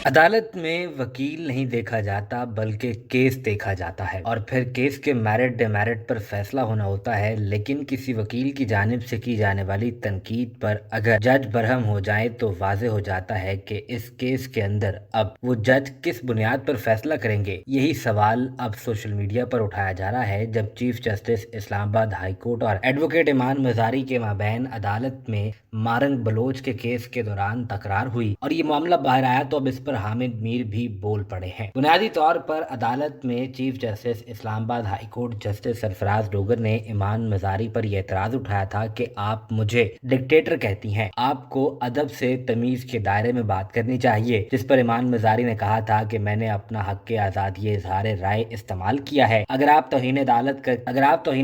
عدالت میں وکیل نہیں دیکھا جاتا بلکہ کیس دیکھا جاتا ہے اور پھر کیس کے میرٹ ڈیمیرٹ پر فیصلہ ہونا ہوتا ہے، لیکن کسی وکیل کی جانب سے کی جانے والی تنقید پر اگر جج برہم ہو جائے تو واضح ہو جاتا ہے کہ اس کیس کے اندر اب وہ جج کس بنیاد پر فیصلہ کریں گے۔ یہی سوال اب سوشل میڈیا پر اٹھایا جا رہا ہے جب چیف جسٹس اسلام آباد ہائی کورٹ اور ایڈوکیٹ ایمان مزاری کے مابین عدالت میں مارنگ بلوچ کے کیس کے دوران تکرار ہوئی اور یہ معاملہ باہر آیا تو اب اس پر حامد میر بھی بول پڑے ہیں۔ بنیادی طور پر عدالت میں چیف جسٹس اسلام آباد ہائی کورٹ جسٹس سرفراز ڈوگر نے ایمان مزاری پر یہ اعتراض اٹھایا تھا کہ آپ مجھے ڈکٹیٹر کہتی ہیں، آپ کو ادب سے تمیز کے دائرے میں بات کرنی چاہیے، جس پر ایمان مزاری نے کہا تھا کہ میں نے اپنا حق آزادی اظہار رائے استعمال کیا ہے۔ اگر آپ توہین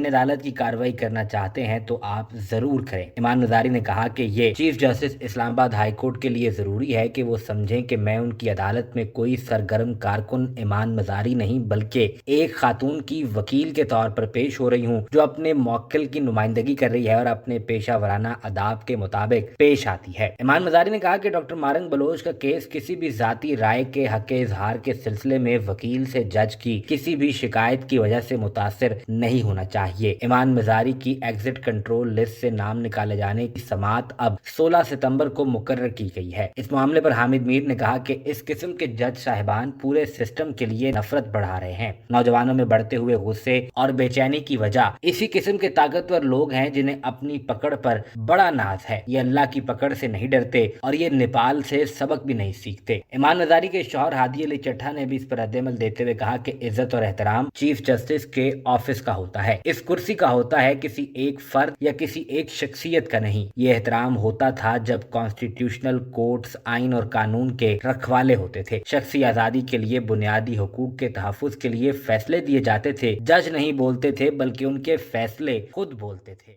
عدالت کی کارروائی کرنا چاہتے ہیں تو آپ ضرور کریں۔ ایمان مزاری نے کہا کہ یہ چیف جسٹس اسلام آباد ہائی کورٹ کے لیے ضروری ہے کہ وہ سمجھیں کہ میں ان کی عدالت میں کوئی سرگرم کارکن ایمان مزاری نہیں بلکہ ایک خاتون کی وکیل کے طور پر پیش ہو رہی ہوں جو اپنے موکل کی نمائندگی کر رہی ہے اور اپنے پیشہ ورانہ آداب کے مطابق پیش آتی ہے۔ ایمان مزاری نے کہا کہ ڈاکٹر مارنگ بلوچ کا کیس کسی بھی ذاتی رائے کے حق اظہار کے سلسلے میں وکیل سے جج کی کسی بھی شکایت کی وجہ سے متاثر نہیں ہونا چاہیے۔ ایمان مزاری کی ایگزٹ کنٹرول لسٹ سے نام نکالے جانے کی سماعت اب 16 ستمبر کو مقرر کی گئی ہے۔ اس معاملے پر حامد میر نے کہا کہ اس قسم کے جج صاحبان پورے سسٹم کے لیے نفرت بڑھا رہے ہیں۔ نوجوانوں میں بڑھتے ہوئے غصے اور بے چینی کی وجہ اسی قسم کے طاقتور لوگ ہیں جنہیں اپنی پکڑ پر بڑا ناز ہے، یہ اللہ کی پکڑ سے نہیں ڈرتے اور یہ نیپال سے سبق بھی نہیں سیکھتے۔ ایمان مزاری کے شوہر ہادی علی چٹھا نے بھی اس پر رد عمل دیتے ہوئے کہا کہ عزت اور احترام چیف جسٹس کے آفس کا ہوتا ہے، اس کرسی کا ہوتا ہے، کسی ایک فرد یا کسی ایک شخصیت کا نہیں۔ یہ احترام ہوتا تھا جب کانسٹیٹیوشنل کورٹس آئین اور قانون کے رکھوالے ہوتے تھے، شخصی آزادی کے لیے، بنیادی حقوق کے تحفظ کے لیے فیصلے دیے جاتے تھے، جج نہیں بولتے تھے بلکہ ان کے فیصلے خود بولتے تھے۔